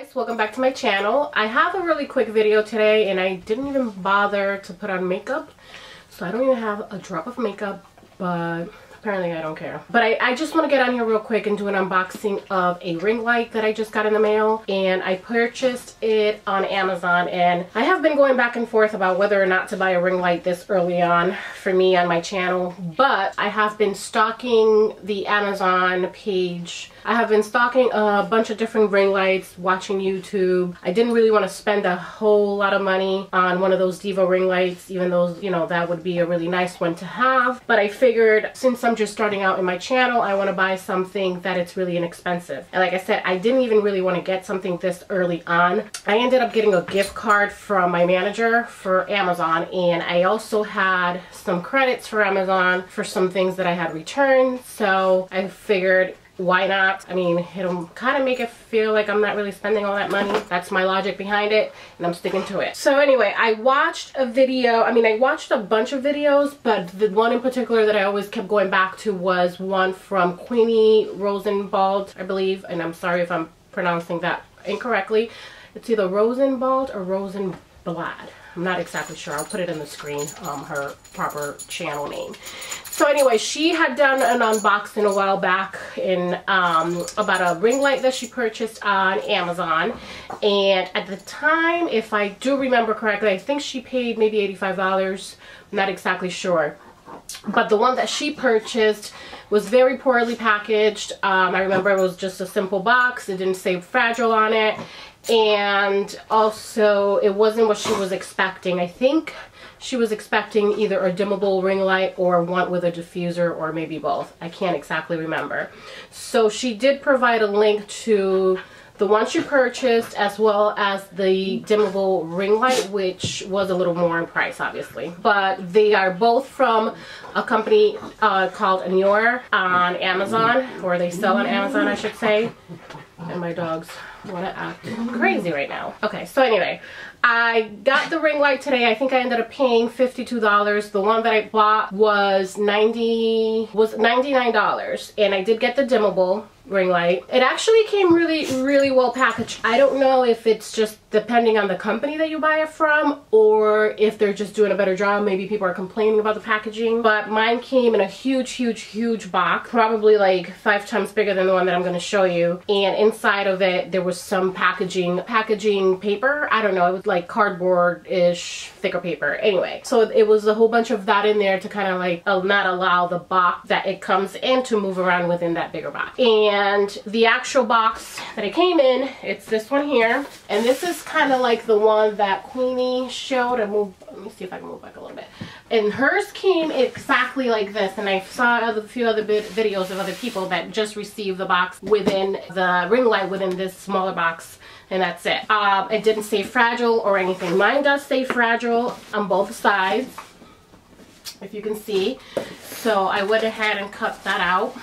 Guys, welcome back to my channel. I have a really quick video today and I didn't even bother to put on makeup, so I don't even have a drop of makeup, but apparently I don't care. But I just want to get on here real quick and do an unboxing of a ring light that I just got in the mail, and I purchased it on Amazon. And I have been going back and forth about whether or not to buy a ring light this early on for me on my channel, but I have been stalking the Amazon page. I have been stalking a bunch of different ring lights, watching YouTube. I didn't really want to spend a whole lot of money on one of those Diva ring lights, even though, you know, that would be a really nice one to have. But I figured since I'm just starting out in my channel, I want to buy something that it's really inexpensive. And like I said, I didn't even really want to get something this early on. I ended up getting a gift card from my manager for Amazon, and I also had some credits for Amazon for some things that I had returned. So I figured, why not? I mean, it'll kind of make it feel like I'm not really spending all that money. That's my logic behind it, and I'm sticking to it. So anyway, I watched a video. I mean, I watched a bunch of videos, but the one in particular that I always kept going back to was one from Queenie Rosenbald, I believe. And I'm sorry if I'm pronouncing that incorrectly. It's either Rosenbald or Rosenblad. I'm not exactly sure. I'll put it in the screen, her proper channel name. So anyway, she had done an unboxing a while back in about a ring light that she purchased on Amazon. And at the time, if I do remember correctly, I think she paid maybe $85. I'm not exactly sure. But the one that she purchased was very poorly packaged. I remember it was just a simple box. It didn't say fragile on it. And also it wasn't what she was expecting. I think she was expecting either a dimmable ring light or one with a diffuser, or maybe both. I can't exactly remember. So she did provide a link to the one she purchased as well as the dimmable ring light, which was a little more in price, obviously. But they are both from a company called Aneur on Amazon, or they sell on Amazon, I should say. And my dogs want to act crazy right now. Okay, so anyway, I got the ring light today. I think I ended up paying $52. The one that I bought was $99, and I did get the dimmable ring light. It actually came really well packaged. I don't know if it's just depending on the company that you buy it from, or if they're just doing a better job. Maybe people are complaining about the packaging, but mine came in a huge box, probably like 5 times bigger than the one that I'm going to show you. And inside of it there was some packaging paper. I don't know, it was like cardboard-ish thicker paper. Anyway, so it was a whole bunch of that in there to kind of like not allow the box that it comes in to move around within that bigger box. And the actual box that it came in, it's this one here, and this is kind of like the one that Queenie showed. Let me see if I can move back a little bit. And hers came exactly like this, and I saw a few other videos of other people that just received the box within the ring light within this smaller box, and that's it. It didn't say fragile or anything. Mine does say fragile on both sides, if you can see. So I went ahead and cut that out.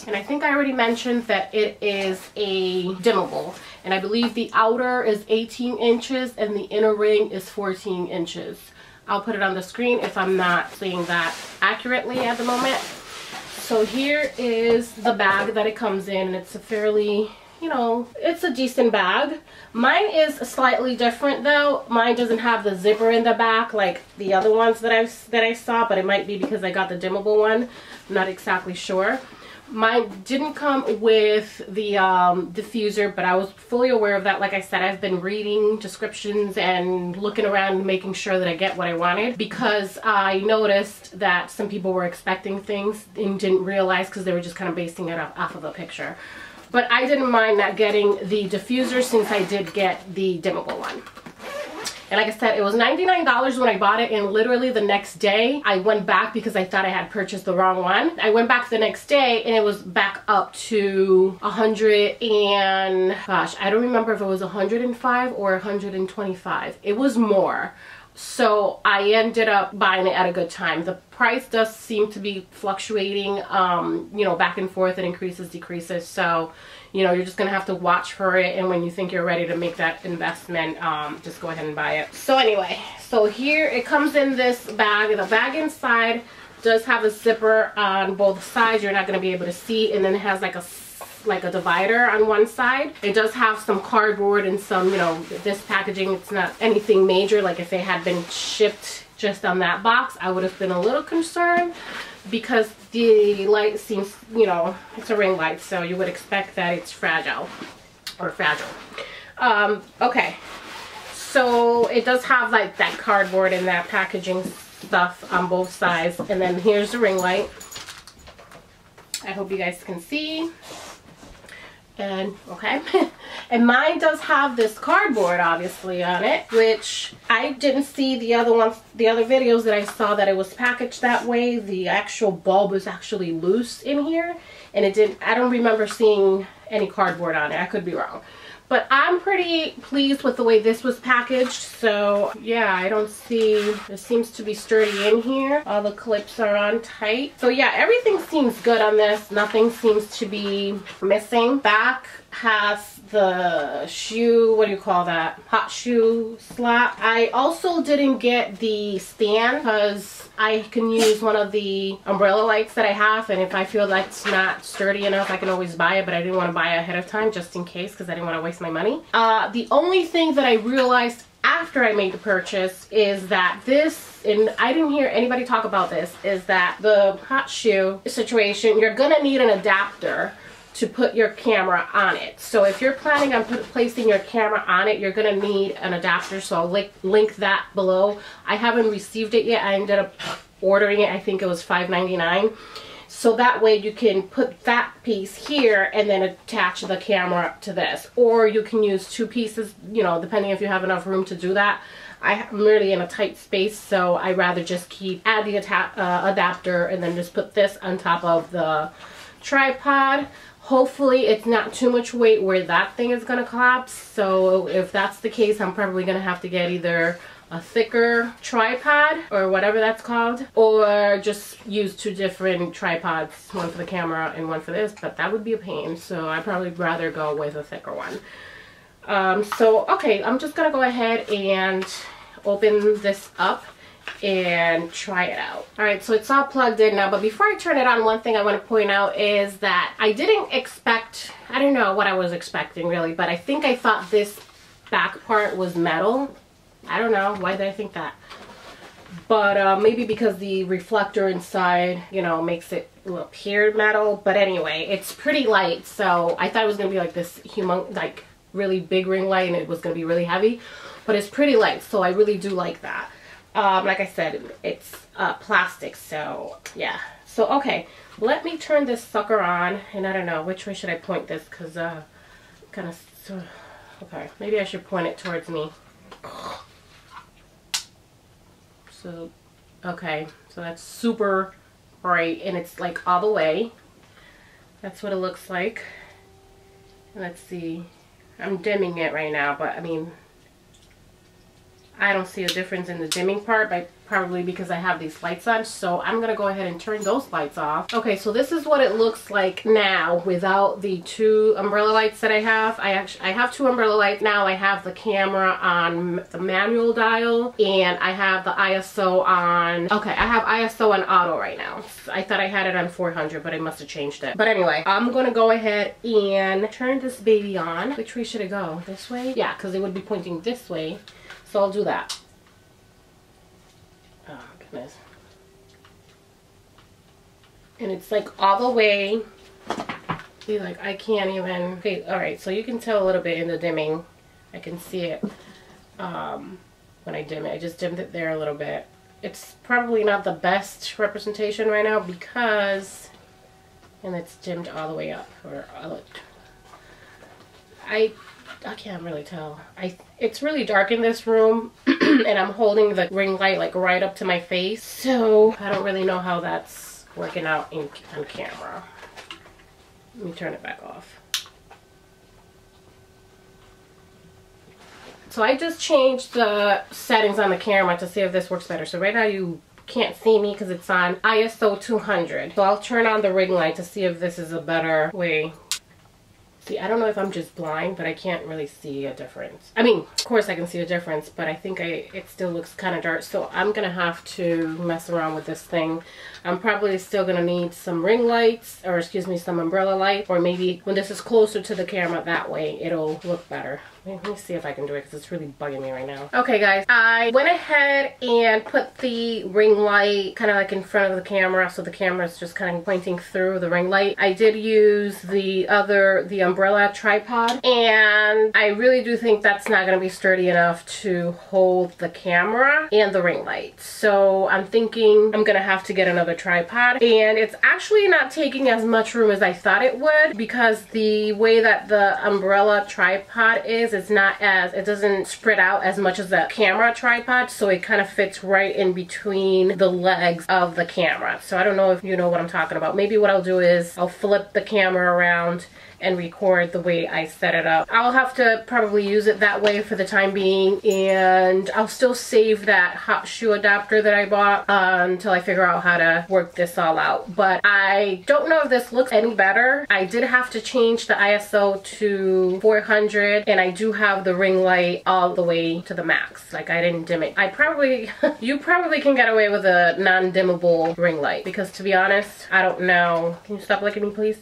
And I think I already mentioned that it is a dimmable. And I believe the outer is 18 inches and the inner ring is 14 inches. I'll put it on the screen if I'm not saying that accurately at the moment. So here is the bag that it comes in, and it's a fairly, you know, it's a decent bag. Mine is slightly different though. Mine doesn't have the zipper in the back like the other ones that I saw, but it might be because I got the dimmable one. I'm not exactly sure. Mine didn't come with the diffuser, but I was fully aware of that. Like I said, I've been reading descriptions and looking around, making sure that I get what I wanted, because I noticed that some people were expecting things and didn't realize because they were just kind of basing it off of a picture. But I didn't mind not getting the diffuser since I did get the dimmable one. And like I said, it was $99 when I bought it, and literally the next day I went back because I thought I had purchased the wrong one. I went back the next day and it was back up to 100 and gosh, I don't remember if it was 105 or 125. It was more. So I ended up buying it at a good time. The price does seem to be fluctuating, you know, back and forth. It increases, decreases. So, you know, you're just gonna have to watch for it, and when you think you're ready to make that investment, just go ahead and buy it. So anyway, so here it comes in this bag. The bag inside does have a zipper on both sides. You're not gonna be able to see, and then it has like a like a divider on one side. It does have some cardboard and some, you know, this packaging, it's not anything major. Like if it had been shipped just on that box, I would have been a little concerned, because the light seems, you know, it's a ring light, so you would expect that it's fragile or fragile. Okay, so it does have like that cardboard and that packaging stuff on both sides, and then here's the ring light. I hope you guys can see. And okay, and mine does have this cardboard obviously on it, which I didn't see the other ones, the other videos that I saw that it was packaged that way. The actual bulb is actually loose in here, and it didn't, I don't remember seeing any cardboard on it. I could be wrong, but I'm pretty pleased with the way this was packaged. So yeah, I don't see, it seems to be sturdy in here. All the clips are on tight. So yeah, everything seems good on this. Nothing seems to be missing. Back has the shoe, what do you call that? Hot shoe slap. I also didn't get the stand because I can use one of the umbrella lights that I have, and if I feel that's not sturdy enough, I can always buy it, but I didn't want to buy it ahead of time just in case, because I didn't want to waste my money. The only thing that I realized after I made the purchase is that this, and I didn't hear anybody talk about this, is that the hot shoe situation, you're gonna need an adapter to put your camera on it. So if you're planning on placing your camera on it, you're gonna need an adapter, so I'll link that below. I haven't received it yet. I ended up ordering it, I think it was $5.99. So that way you can put that piece here and then attach the camera to this. Or you can use two pieces, you know, depending if you have enough room to do that. I'm really in a tight space, so I rather just add the adapter and then just put this on top of the tripod. Hopefully it's not too much weight where that thing is gonna collapse. So if that's the case, I'm probably gonna have to get either a thicker tripod or whatever that's called, or just use two different tripods, one for the camera and one for this, but that would be a pain, so I'd probably rather go with a thicker one. So okay, I'm just gonna go ahead and open this up and try it out. Alright, so it's all plugged in now, but before I turn it on, one thing I want to point out is that I didn't expect, I don't know what I was expecting really, but I think I thought this back part was metal. I don't know, why did I think that? But maybe because the reflector inside, you know, makes it appear metal. But anyway, it's pretty light, so I thought it was going to be like this like really big ring light and it was going to be really heavy. But it's pretty light, so I really do like that. Like I said, it's plastic, so yeah. So okay, let me turn this sucker on, and I don't know, which way should I point this, because kind of, okay, maybe I should point it towards me. So, okay, so that's super bright, and it's like all the way. That's what it looks like. Let's see, I'm dimming it right now, but I mean, I don't see a difference in the dimming part, but probably because I have these lights on. So I'm gonna go ahead and turn those lights off. Okay, so this is what it looks like now without the two umbrella lights that I have. I have two umbrella lights now. I have the camera on the manual dial, and I have the ISO on, okay, I have ISO on auto right now. I thought I had it on 400, but I must have changed it. But anyway, I'm gonna go ahead and turn this baby on. Which way should it go? This way? Yeah, because it would be pointing this way. So I'll do that. Oh goodness. And it's like all the way. See, like I can't even. Okay, alright, so you can tell a little bit in the dimming. I can see it when I dim it. I just dimmed it there a little bit. It's probably not the best representation right now because, and it's dimmed all the way up. Or I can't really tell. It's really dark in this room and I'm holding the ring light like right up to my face, so I don't really know how that's working out on camera. Let me turn it back off. So I just changed the settings on the camera to see if this works better. So right now you can't see me because it's on ISO 200. So I'll turn on the ring light to see if this is a better way. See, I don't know if I'm just blind, but I can't really see a difference. I mean, of course I can see a difference, but I think it still looks kind of dark. So I'm gonna have to mess around with this thing. I'm probably still gonna need some ring lights, or excuse me, some umbrella light, or maybe when this is closer to the camera, that way it'll look better. Let me see if I can do it because it's really bugging me right now. Okay guys, I went ahead and put the ring light kind of like in front of the camera, so the camera is just kind of pointing through the ring light. I did use the umbrella tripod, and I really do think that's not going to be sturdy enough to hold the camera and the ring light. So I'm thinking I'm going to have to get another tripod, and it's actually not taking as much room as I thought it would, because the way that the umbrella tripod is, it's not as, it doesn't spread out as much as the camera tripod, so it kind of fits right in between the legs of the camera. So I don't know if you know what I'm talking about. Maybe what I'll do is I'll flip the camera around and record the way I set it up. I'll have to probably use it that way for the time being, and I'll still save that hot shoe adapter that I bought until I figure out how to work this all out. But I don't know if this looks any better. I did have to change the ISO to 400, and I do have the ring light all the way to the max. Like, I didn't dim it. I probably, you probably can get away with a non-dimmable ring light, because to be honest, I don't know. Can you stop looking at me, please?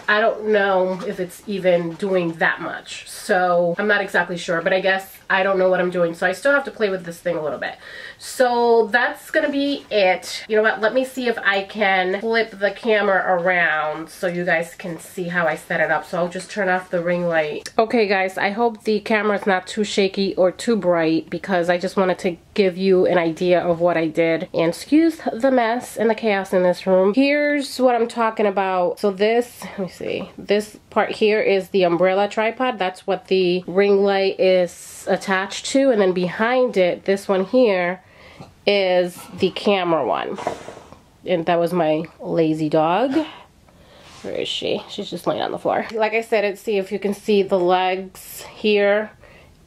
I don't know if it's even doing that much, so I'm not exactly sure, but I guess I don't know what I'm doing, so I still have to play with this thing a little bit. So that's gonna be it. You know what, let me see if I can flip the camera around so you guys can see how I set it up. So I'll just turn off the ring light. Okay guys, I hope the camera's not too shaky or too bright, because I just wanted to give you an idea of what I did. And excuse the mess and the chaos in this room. Here's what I'm talking about. So this, let me see, this part here is the umbrella tripod. That's what the ring light is attached to, and then behind it, this one here is the camera one. And that was my lazy dog. Where is she? She's just laying on the floor. Like I said, let's see if you can see the legs here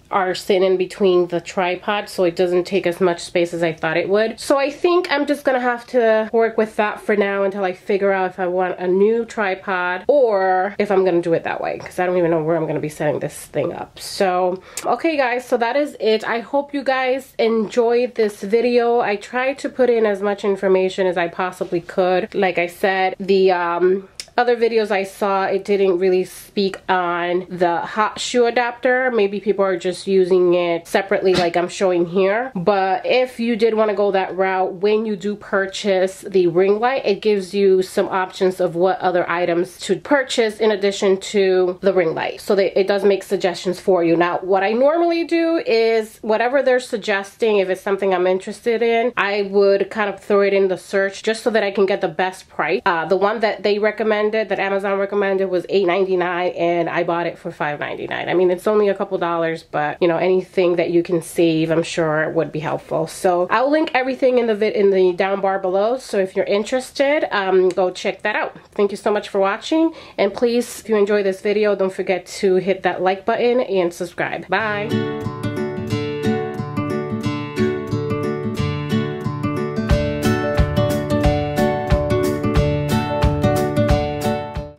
are sitting in between the tripod, so it doesn't take as much space as I thought it would. So I think I'm just gonna have to work with that for now until I figure out if I want a new tripod or if I'm gonna do it that way, because I don't even know where I'm gonna be setting this thing up. So okay guys, so that is it. I hope you guys enjoyed this video. I tried to put in as much information as I possibly could. Like I said, the other videos I saw, it didn't really speak on the hot shoe adapter. Maybe people are just using it separately like I'm showing here. But if you did want to go that route, when you do purchase the ring light, it gives you some options of what other items to purchase in addition to the ring light. So that it does make suggestions for you. Now, what I normally do is whatever they're suggesting, if it's something I'm interested in, I would kind of throw it in the search just so that I can get the best price. The one that they recommend, that Amazon recommended, was $8.99, and I bought it for $5.99. I mean, it's only a couple dollars, but you know, anything that you can save, I'm sure would be helpful. So I'll link everything in the down bar below, so if you're interested, go check that out. Thank you so much for watching, and please, if you enjoy this video, don't forget to hit that like button and subscribe. Bye.